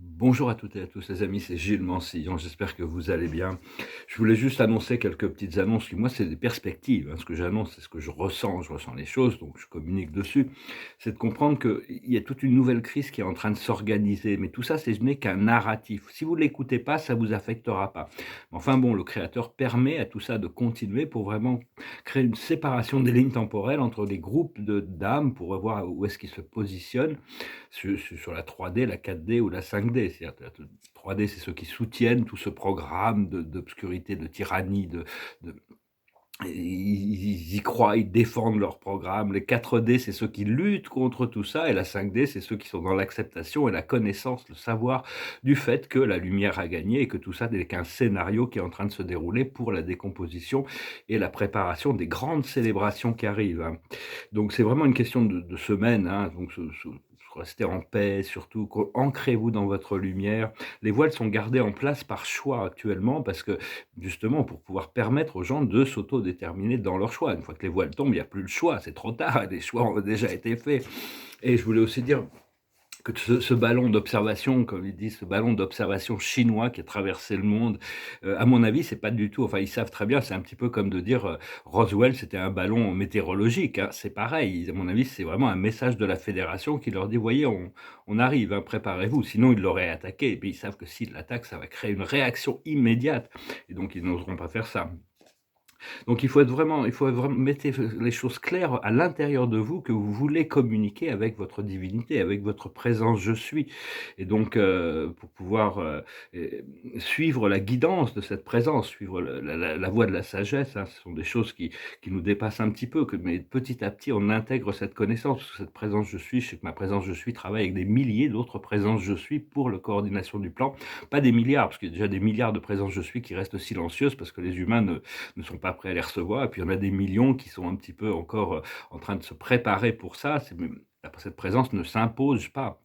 Bonjour à toutes et à tous les amis, c'est Gilles Mansillon, j'espère que vous allez bien. Je voulais juste annoncer quelques petites annonces, qui moi c'est des perspectives, hein. Ce que j'annonce, c'est ce que je ressens les choses, donc je communique dessus. C'est de comprendre qu'il y a toute une nouvelle crise qui est en train de s'organiser, mais tout ça, ce n'est qu'un narratif. Si vous ne l'écoutez pas, ça ne vous affectera pas. Enfin bon, le créateur permet à tout ça de continuer pour vraiment créer une séparation des lignes temporelles entre les groupes d'âmes pour voir où est-ce qu'ils se positionnent sur la 3D, la 4D ou la 5D. C'est-à-dire que la 3D, c'est ceux qui soutiennent tout ce programme d'obscurité, de tyrannie, de ils y croient, ils défendent leur programme. Les 4D, c'est ceux qui luttent contre tout ça et la 5D, c'est ceux qui sont dans l'acceptation et la connaissance, le savoir du fait que la lumière a gagné et que tout ça n'est qu'un scénario qui est en train de se dérouler pour la décomposition et la préparation des grandes célébrations qui arrivent, hein. Donc c'est vraiment une question de semaines, hein, donc restez en paix, surtout ancrez-vous dans votre lumière. Les voiles sont gardées en place par choix actuellement parce que justement pour pouvoir permettre aux gens de s'autodéterminer dans leur choix. Une fois que les voiles tombent, il n'y a plus le choix, c'est trop tard, les choix ont déjà été faits. Et je voulais aussi dire que ce ballon d'observation, comme ils disent, ce ballon d'observation chinois qui a traversé le monde, à mon avis, c'est pas du tout, enfin, ils savent très bien, c'est un petit peu comme de dire, Roswell, c'était un ballon météorologique, hein. C'est pareil, à mon avis, c'est vraiment un message de la fédération qui leur dit: «Voyez, on arrive, hein, préparez-vous». Sinon, ils l'auraient attaqué et puis ils savent que s'ils l'attaquent, ça va créer une réaction immédiate et donc ils n'oseront pas faire ça. Donc il faut vraiment mettez les choses claires à l'intérieur de vous que vous voulez communiquer avec votre divinité, avec votre présence «Je suis» et donc pour pouvoir, suivre la guidance de cette présence, suivre le la voie de la sagesse, hein. Ce sont des choses qui nous dépassent un petit peu mais petit à petit, on intègre cette connaissance, cette présence «Je suis». Je sais que ma présence «Je suis» travaille avec des milliers d'autres présences «Je suis» pour la coordination du plan. Pas des milliards, parce qu'il y a déjà des milliards de présences «Je suis» qui restent silencieuses parce que les humains ne sont pas prêts à les recevoir. Et puis il y en a des millions qui sont un petit peu encore en train de se préparer pour ça. Cette présence ne s'impose pas.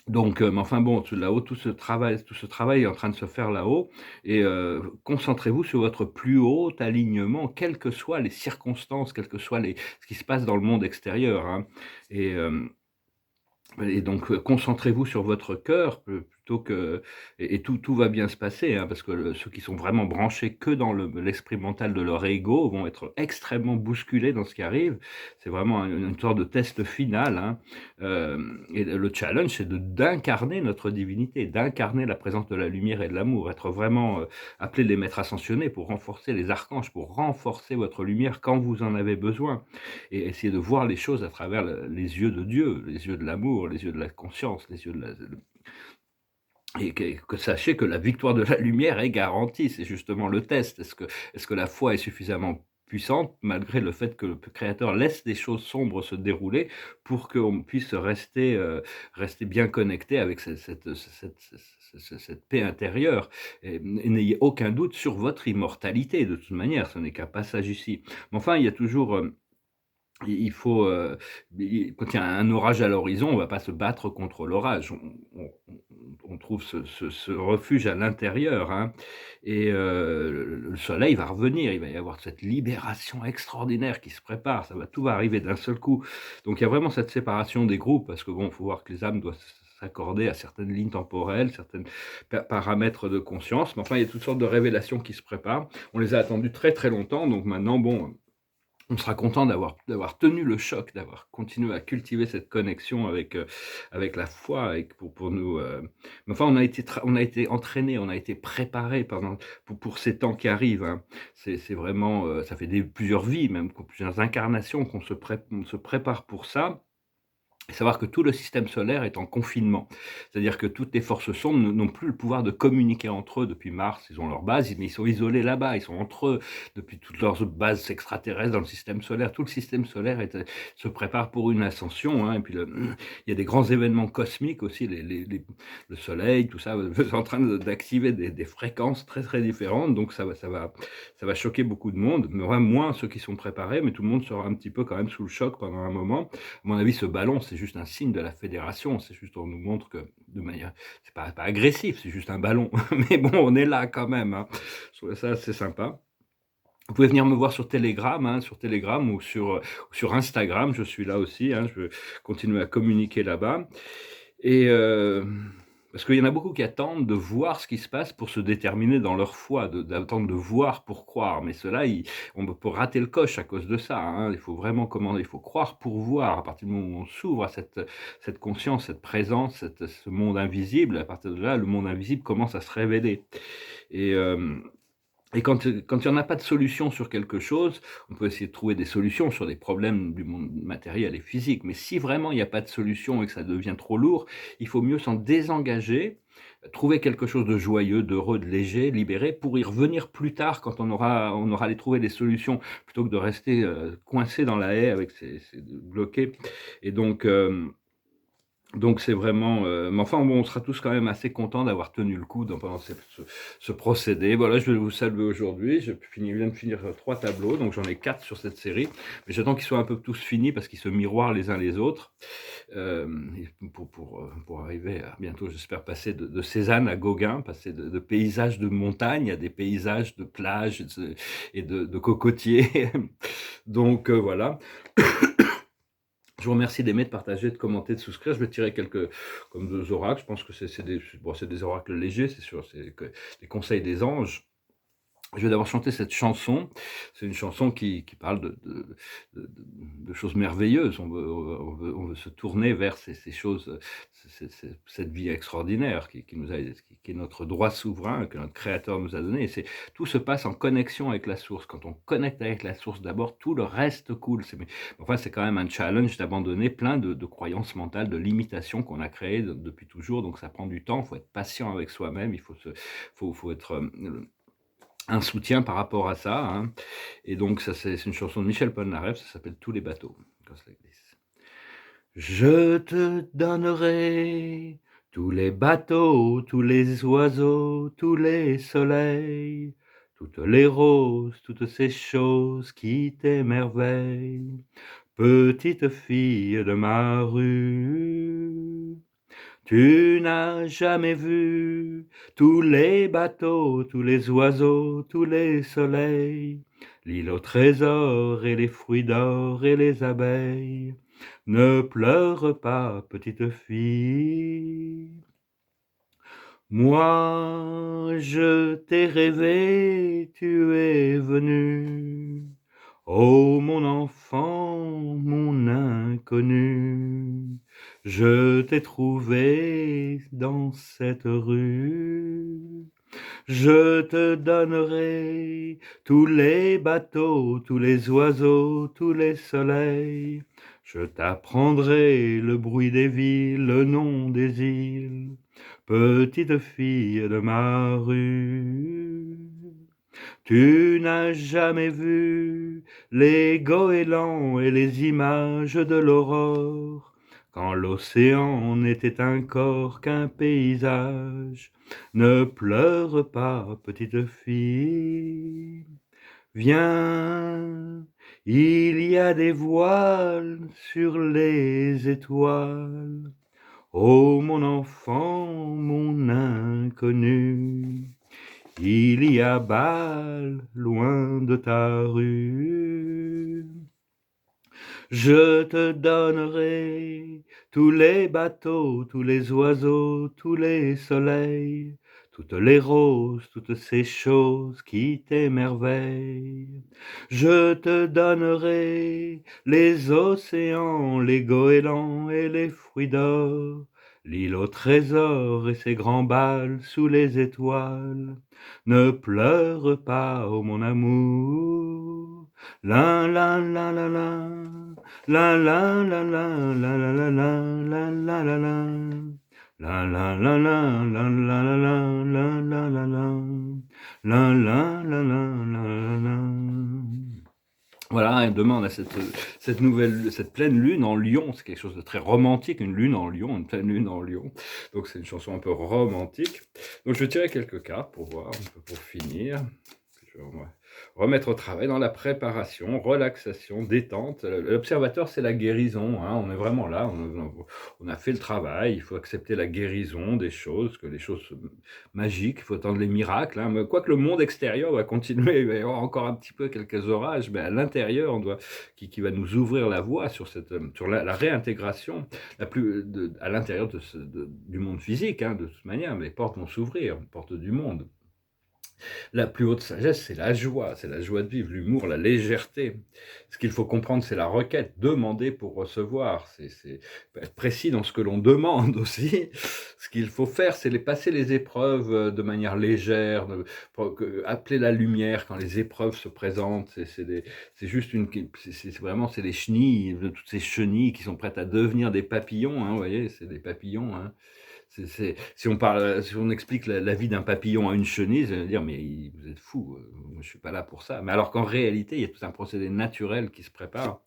Donc, mais enfin bon, là-haut, tout ce travail est en train de se faire là-haut et concentrez-vous sur votre plus haut alignement, quelles que soient les circonstances, quelles que soient ce qui se passe dans le monde extérieur, hein. Et et donc, concentrez-vous sur votre cœur, plutôt que et tout va bien se passer, hein, parce que ceux qui sont vraiment branchés que dans l'esprit mental de leur ego vont être extrêmement bousculés dans ce qui arrive. C'est vraiment une sorte de test final, hein, et le challenge, c'est d'incarner notre divinité, d'incarner la présence de la lumière et de l'amour, être vraiment, appelés les maîtres ascensionnés pour renforcer les archanges, pour renforcer votre lumière quand vous en avez besoin et essayer de voir les choses à travers les yeux de Dieu, les yeux de l'amour, les yeux de la conscience, les yeux et que sachez que la victoire de la lumière est garantie. C'est justement le test. Est-ce que la foi est suffisamment puissante, malgré le fait que le créateur laisse des choses sombres se dérouler pour qu'on puisse rester bien connecté avec cette paix intérieure et n'ayez aucun doute sur votre immortalité. De toute manière, ce n'est qu'un passage ici. Mais enfin, il y a toujours, il faut, quand il y a un orage à l'horizon, on va pas se battre contre l'orage. On trouve ce refuge à l'intérieur, hein et le soleil va revenir. Il va y avoir cette libération extraordinaire qui se prépare. Tout va arriver d'un seul coup. Donc il y a vraiment cette séparation des groupes parce que bon, il faut voir que les âmes doivent s'accorder à certaines lignes temporelles, certaines paramètres de conscience. Mais enfin, il y a toutes sortes de révélations qui se préparent. On les a attendues très, très longtemps. Donc maintenant, bon, on sera content d'avoir tenu le choc, d'avoir continué à cultiver cette connexion avec la foi pour nous, mais enfin on a été entraînés, on a été préparés pour ces temps qui arrivent, hein. C'est vraiment, ça fait plusieurs vies même, plusieurs incarnations on se prépare pour ça. Et savoir que tout le système solaire est en confinement. C'est-à-dire que toutes les forces sombres n'ont plus le pouvoir de communiquer entre eux depuis Mars. Ils ont leur base, mais ils sont isolés là-bas. Ils sont entre eux depuis toutes leurs bases extraterrestres dans le système solaire. Tout le système solaire se prépare pour une ascension, hein. Et puis il y a des grands événements cosmiques aussi, le Soleil, tout ça, est en train d'activer des fréquences très très différentes. Donc ça va choquer beaucoup de monde, mais vraiment moins ceux qui sont préparés. Mais tout le monde sera un petit peu quand même sous le choc pendant un moment. À mon avis, ce ballon, c'est juste un signe de la fédération. C'est juste, on nous montre que de manière, c'est pas agressif, c'est juste un ballon. Mais bon, on est là quand même, hein. Je trouvais ça assez sympa. Vous pouvez venir me voir sur Telegram ou sur Instagram. Je suis là aussi, hein. Je continue à communiquer là-bas. Et Parce qu'il y en a beaucoup qui attendent de voir ce qui se passe pour se déterminer dans leur foi, d'attendre de voir pour croire. Mais cela, on peut rater le coche à cause de ça, hein. Il faut vraiment il faut croire pour voir. À partir du moment où on s'ouvre à cette conscience, cette présence, ce monde invisible, à partir de là, le monde invisible commence à se révéler. Et, et quand il y en a pas de solution sur quelque chose, on peut essayer de trouver des solutions sur des problèmes du monde matériel et physique. Mais si vraiment il n'y a pas de solution et que ça devient trop lourd, il faut mieux s'en désengager, trouver quelque chose de joyeux, d'heureux, de léger, libéré, pour y revenir plus tard quand on aura trouvé des solutions, plutôt que de rester, coincé dans la haie avec ses bloqué. Et donc c'est vraiment, mais enfin bon, on sera tous quand même assez contents d'avoir tenu le coup pendant ce procédé. Voilà, je vais vous saluer aujourd'hui. Je viens de finir 3 tableaux, donc j'en ai 4 sur cette série. Mais j'attends qu'ils soient un peu tous finis parce qu'ils se miroirent les uns les autres. Et pour arriver à bientôt, j'espère, passer de Cézanne à Gauguin, passer de paysages de montagne à des paysages de plages et de cocotiers. Donc voilà. Je vous remercie d'aimer, de partager, de commenter, de souscrire. Je vais tirer quelques comme 2 oracles. Je pense que c'est des oracles légers, c'est sûr, c'est des conseils des anges. Je vais d'abord chanter cette chanson. C'est une chanson qui parle de choses merveilleuses. On veut se tourner vers ces choses, cette vie extraordinaire qui est notre droit souverain, que notre Créateur nous a donné. Et tout se passe en connexion avec la source. Quand on connecte avec la source d'abord, tout le reste coule. Enfin, c'est quand même un challenge d'abandonner plein de croyances mentales, de limitations qu'on a créées depuis toujours. Donc ça prend du temps. Il faut être patient avec soi-même. Il faut être un soutien par rapport à ça, hein. Et donc ça, c'est une chanson de Michel Polnareff, ça s'appelle Tous les bateaux. Comme ça glisse. Je te donnerai tous les bateaux, tous les oiseaux, tous les soleils, toutes les roses, toutes ces choses qui t'émerveillent, petite fille de ma rue. Tu n'as jamais vu tous les bateaux, tous les oiseaux, tous les soleils, l'île au trésor et les fruits d'or et les abeilles. Ne pleure pas, petite fille. Moi, je t'ai rêvé, tu es venu. Oh mon enfant, mon inconnu, je t'ai trouvé dans cette rue. Je te donnerai tous les bateaux, tous les oiseaux, tous les soleils. Je t'apprendrai le bruit des villes, le nom des îles, petite fille de ma rue. Tu n'as jamais vu les goélands et les images de l'aurore, quand l'océan n'était un corps qu'un paysage. Ne pleure pas, petite fille. Viens, il y a des voiles sur les étoiles. Oh mon enfant, mon inconnu, il y a bal loin de ta rue. Je te donnerai tous les bateaux, tous les oiseaux, tous les soleils, toutes les roses, toutes ces choses qui t'émerveillent. Je te donnerai les océans, les goélands et les fruits d'or, l'île au trésor et ses grands bals sous les étoiles. Ne pleure pas, oh mon amour. La la la la la. La la la la la la la la la la la. La la la la la la la la la la la la. La la la la la la. Voilà, et demain on a cette pleine lune en Lion, c'est quelque chose de très romantique, une lune en Lion, une pleine lune en Lion. Donc c'est une chanson un peu romantique. Donc je vais tirer quelques cartes pour voir, un peu pour finir. Je on va remettre au travail dans la préparation, relaxation, détente. L'observateur, c'est la guérison, hein, on est vraiment là, on a fait le travail, il faut accepter la guérison des choses, que les choses magiques, il faut attendre les miracles, hein, mais quoique le monde extérieur va continuer, il va y avoir encore un petit peu quelques orages, mais à l'intérieur, on doit qui va nous ouvrir la voie sur cette, sur la réintégration à l'intérieur du monde physique, hein, de toute manière, les portes vont s'ouvrir, les portes du monde. La plus haute sagesse, c'est la joie de vivre, l'humour, la légèreté. Ce qu'il faut comprendre, c'est la requête, demander pour recevoir. C'est être précis dans ce que l'on demande aussi. Ce qu'il faut faire, c'est passer les épreuves de manière légère, appeler la lumière quand les épreuves se présentent. C'est juste c'est vraiment, c'est les chenilles, toutes ces chenilles qui sont prêtes à devenir des papillons, hein, vous voyez, c'est des papillons, hein. Si on explique la vie d'un papillon à une chenille, vous allez dire: «Mais vous êtes fou, moi je suis pas là pour ça». Mais alors qu'en réalité, il y a tout un procédé naturel qui se prépare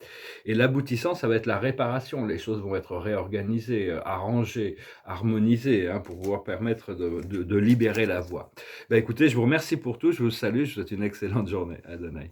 et l'aboutissant, ça va être la réparation. Les choses vont être réorganisées, arrangées, harmonisées, hein, pour pouvoir permettre de libérer la voie. Bah, écoutez, je vous remercie pour tout, je vous salue, je vous souhaite une excellente journée. Adonai.